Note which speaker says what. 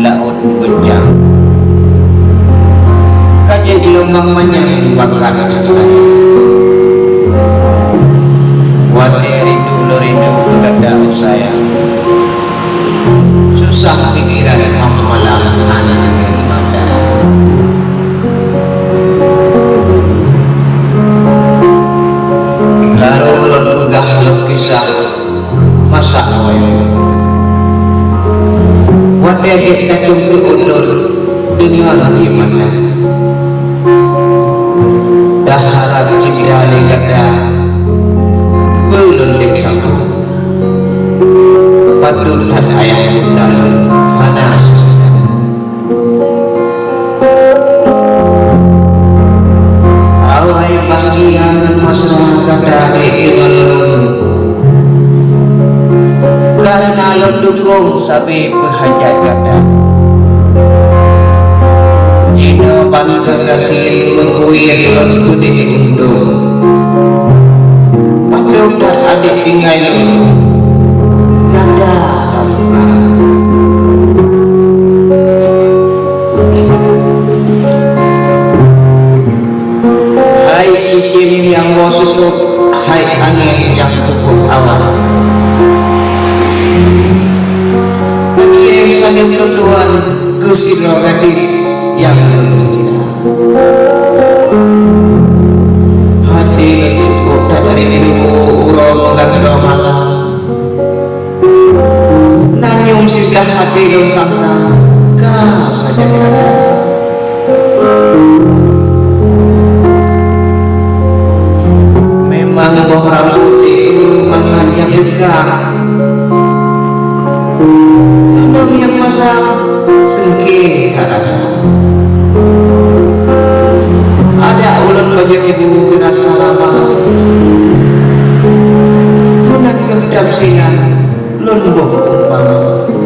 Speaker 1: Laut goncang kajai gelombang manyang bakar raya wate rindu lo rindu keganda sayang susah pikiran malam anak negeri mata garo ulun begah kisah masa wayo wate adik kacung ke ulur dengan gimana dah harap cinta legada belum dek sanggup patut dan ayah dalam panas awai bahagian masyarakat dari dengan karena lo dukung sampai berhajat kata jika bangga kasih menguir lo kudih undung padung dan adik tinggal lo ganda hai cincin yang mau susup hai angin yang pupuk awal saling perempuan ke silo gadis yang mencinta hati cukup tak dari dulu urong dan malam nanyung sisa hati lo sangsa kau saja ada memang boh rambut itu mangan yang dekat gunung yang masam sengking rasa ada ulun bagi ibu berasa ramah menang kehidup sinan lun boh umpama